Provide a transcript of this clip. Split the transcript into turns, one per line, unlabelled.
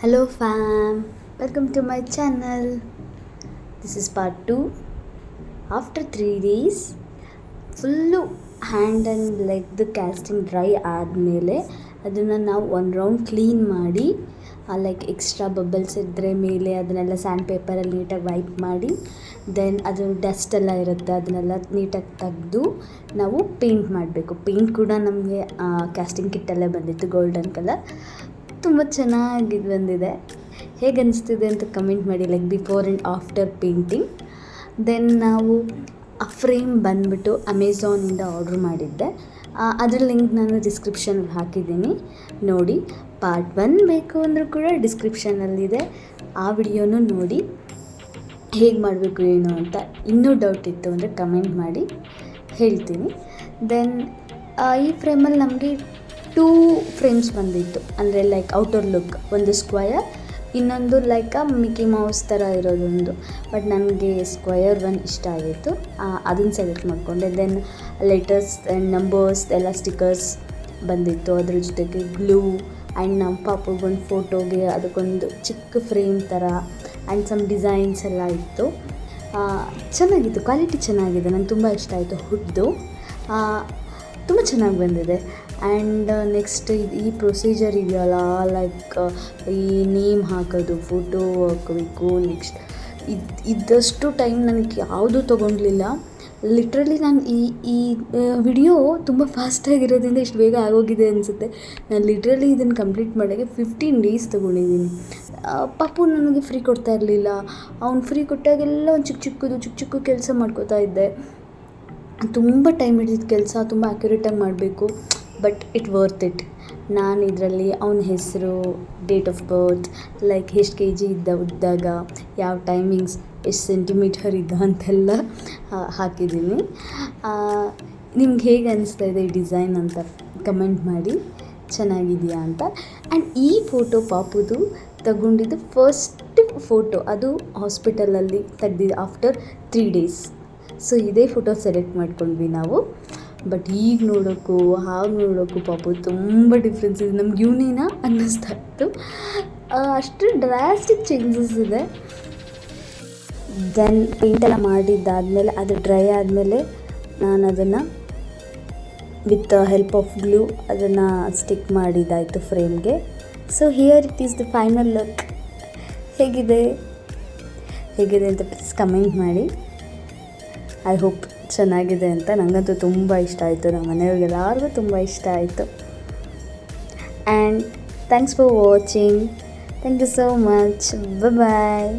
Hello fam, welcome to my channel. This is part 2. After 3 days, full hand and ಲೆಗ್ದು casting dry ಆದಮೇಲೆ ಅದನ್ನು ನಾವು ಒಂದು round clean ಮಾಡಿ ಲೈಕ್ ಎಕ್ಸ್ಟ್ರಾ ಬಬಲ್ಸ್ ಇದ್ದರೆ ಮೇಲೆ ಅದನ್ನೆಲ್ಲ ಸ್ಯಾಂಡ್ ಪೇಪರಲ್ಲಿ ನೀಟಾಗಿ ವೈಪ್ ಮಾಡಿ ದೆನ್ ಅದು ಡಸ್ಟ್ ಎಲ್ಲ ಇರುತ್ತೆ ಅದನ್ನೆಲ್ಲ ನೀಟಾಗಿ ತೆಗೆದು ನಾವು ಪೇಂಟ್ ಮಾಡಬೇಕು. ಪೇಂಟ್ ಕೂಡ ನಮಗೆ ಕ್ಯಾಸ್ಟಿಂಗ್ ಕಿಟ್ಟಲ್ಲೇ ಬಂದಿತ್ತು, ಗೋಲ್ಡನ್ ಕಲರ್. ತುಂಬ ಚೆನ್ನಾಗಿ ಬಂದಿದೆ. ಹೇಗೆ ಅನಿಸ್ತಿದೆ ಅಂತ ಕಮೆಂಟ್ ಮಾಡಿ, like before and after painting. Then ನಾವು ಆ ಫ್ರೇಮ್ ಬಂದುಬಿಟ್ಟು ಅಮೆಝಾನಿಂದ ಆರ್ಡ್ರ್ ಮಾಡಿದ್ದೆ. ಅದರ ಲಿಂಕ್ ನಾನು ಡಿಸ್ಕ್ರಿಪ್ಷನಲ್ಲಿ ಹಾಕಿದ್ದೀನಿ, ನೋಡಿ. ಪಾರ್ಟ್ 1 ಬೇಕು ಅಂದರೂ ಕೂಡ ಡಿಸ್ಕ್ರಿಪ್ಷನಲ್ಲಿದೆ, ಆ ವಿಡಿಯೋನೂ ನೋಡಿ. ಹೇಗೆ ಮಾಡಬೇಕು ಏನು ಅಂತ ಇನ್ನೂ ಡೌಟ್ ಇತ್ತು ಅಂದರೆ ಕಮೆಂಟ್ ಮಾಡಿ ಹೇಳ್ತೀನಿ. ದೆನ್ ಈ ಫ್ರೇಮಲ್ಲಿ ನಮಗೆ 2 ಫ್ರೇಮ್ಸ್ ಬಂದಿತ್ತು, ಅಂದರೆ ಲೈಕ್ ಔಟರ್ ಲುಕ್, ಒಂದು ಸ್ಕ್ವಯರ್, ಇನ್ನೊಂದು ಲೈಕ್ ಮಿಕ್ಕಿ ಮೌಸ್ ಥರ ಇರೋದೊಂದು. ಬಟ್ ನನಗೆ ಸ್ಕ್ವಯರ್ ಒನ್ ಇಷ್ಟ ಆಗಿತ್ತು, ಅದನ್ನು ಸೆಲೆಕ್ಟ್ ಮಾಡಿಕೊಂಡೆ. ದೆನ್ ಲೆಟರ್ಸ್ ಆ್ಯಂಡ್ ನಂಬರ್ಸ್ ಎಲ್ಲ ಸ್ಟಿಕರ್ಸ್ ಬಂದಿತ್ತು, ಅದ್ರ ಜೊತೆಗೆ ಗ್ಲೂ ಆ್ಯಂಡ್ ನಮ್ಮ ಪಾಪಗೊಂದು ಫೋಟೋಗೆ ಅದಕ್ಕೊಂದು ಚಿಕ್ಕ ಫ್ರೇಮ್ ಥರ ಆ್ಯಂಡ್ ಸಮ್ ಡಿಸೈನ್ಸ್ ಎಲ್ಲ ಇತ್ತು. ಚೆನ್ನಾಗಿತ್ತು, ಕ್ವಾಲಿಟಿ ಚೆನ್ನಾಗಿದೆ, ನಂಗೆ ತುಂಬ ಇಷ್ಟ ಆಯಿತು. ಹುಡ್ದು ತುಂಬ ಚೆನ್ನಾಗಿ ಬಂದಿದೆ. ಆ್ಯಂಡ್ ನೆಕ್ಸ್ಟ್ ಈ ಪ್ರೊಸೀಜರ್ ಇದೆಯಲ್ಲ, ಲೈಕ್ ಈ ನೇಮ್ ಹಾಕೋದು, ಫೋಟೋ ಹಾಕಬೇಕು, ನೆಕ್ಸ್ಟ್ ಇದ್ದಷ್ಟು ಟೈಮ್ ನನಗೆ ಯಾವುದೂ ತೊಗೊಂಡಿಲ್ಲ. ಲಿಟ್ರಲಿ ನಾನು ಈ ವಿಡಿಯೋ ತುಂಬ ಫಾಸ್ಟಾಗಿರೋದ್ರಿಂದ ಇಷ್ಟು ಬೇಗ ಆಗೋಗಿದೆ ಅನಿಸುತ್ತೆ. ನಾನು ಲಿಟ್ರಲಿ ಇದನ್ನು ಕಂಪ್ಲೀಟ್ ಮಾಡೋಕ್ಕೆ 15 ಡೇಸ್ ತೊಗೊಂಡಿದ್ದೀನಿ. ಪಾಪು ನನಗೆ ಫ್ರೀ ಕೊಡ್ತಾ ಇರಲಿಲ್ಲ. ಅವ್ನು ಫ್ರೀ ಕೊಟ್ಟಾಗೆಲ್ಲ ಒಂದು ಚಿಕ್ಕ ಚಿಕ್ಕ ಕೆಲಸ ಮಾಡ್ಕೋತಾ ಇದ್ದೆ. ತುಂಬ ಟೈಮ್ ಹಿಡಿದಿದ್ದ ಕೆಲಸ, ತುಂಬ ಅಕ್ಯುರೇಟಾಗಿ ಮಾಡಬೇಕು, ಬಟ್ ಇಟ್ ವರ್ತ್ ಇಟ್. ನಾನು ಇದರಲ್ಲಿ ಅವನ ಹೆಸರು, ಡೇಟ್ ಆಫ್ ಬರ್ತ್, ಲೈಕ್ ಎಷ್ಟು kg ಇದ್ದಾಗ, ಯಾವ ಟೈಮಿಂಗ್ಸ್, ಎಷ್ಟು ಸೆಂಟಿಮೀಟರ್ ಇದ್ದ ಅಂತೆಲ್ಲ ಹಾಕಿದ್ದೀನಿ. ನಿಮ್ಗೆ ಹೇಗೆ ಅನಿಸ್ತಾ ಇದೆ ಈ ಡಿಸೈನ್ ಅಂತ ಕಮೆಂಟ್ ಮಾಡಿ, ಚೆನ್ನಾಗಿದೆಯಾ ಅಂತ. ಆ್ಯಂಡ್ ಈ ಫೋಟೋ ಪಾಪುದು ತಗೊಂಡಿದ್ದು ಫಸ್ಟ್ ಫೋಟೋ, ಅದು ಹಾಸ್ಪಿಟಲಲ್ಲಿ ತೆಗ್ದಿದ್ದು ಆಫ್ಟರ್ 3 ಡೇಸ್. ಸೊ ಇದೇ ಫೋಟೋ ಸೆಲೆಕ್ಟ್ ಮಾಡ್ಕೊಂಡ್ವಿ ನಾವು. ಬಟ್ ಈಗ ನೋಡೋಕ್ಕೂ ಹಾಗೆ ನೋಡೋಕ್ಕೂ ಪಾಪು ತುಂಬ ಡಿಫ್ರೆನ್ಸ್ ಇದೆ. ನಮ್ಗೆ ಇವನೇನಾ ಅನ್ನಿಸ್ತಾ ಇತ್ತು, ಅಷ್ಟು ಡ್ರಾಸ್ಟಿಕ್ ಚೇಂಜಸ್ ಇದೆ. ದೆನ್ ಪೇಂಟೆಲ್ಲ ಮಾಡಿದ್ದಾದಮೇಲೆ, ಅದು ಡ್ರೈ ಆದಮೇಲೆ ನಾನು ಅದನ್ನು ವಿತ್ ಹೆಲ್ಪ್ ಆಫ್ ಗ್ಲೂ ಅದನ್ನು ಸ್ಟಿಕ್ ಮಾಡಿದ್ದಾಯಿತು ಫ್ರೇಮ್ಗೆ. So here it is the final look. ಹೇಗಿದೆ ಅಂತ ಪ್ಲೀಸ್ ಕಮೆಂಟ್ ಮಾಡಿ. ಐ ಹೋಪ್ ಚೆನ್ನಾಗಿದೆ ಅಂತ. ನನಗಂತೂ ತುಂಬ ಇಷ್ಟ ಆಯಿತು, ನಮ್ಮ ಮನೆಯವ್ರಿಗೆಲ್ಲರಿಗೂ ತುಂಬ ಇಷ್ಟ ಆಯಿತು. And thanks for watching. Thank you so much. Bye.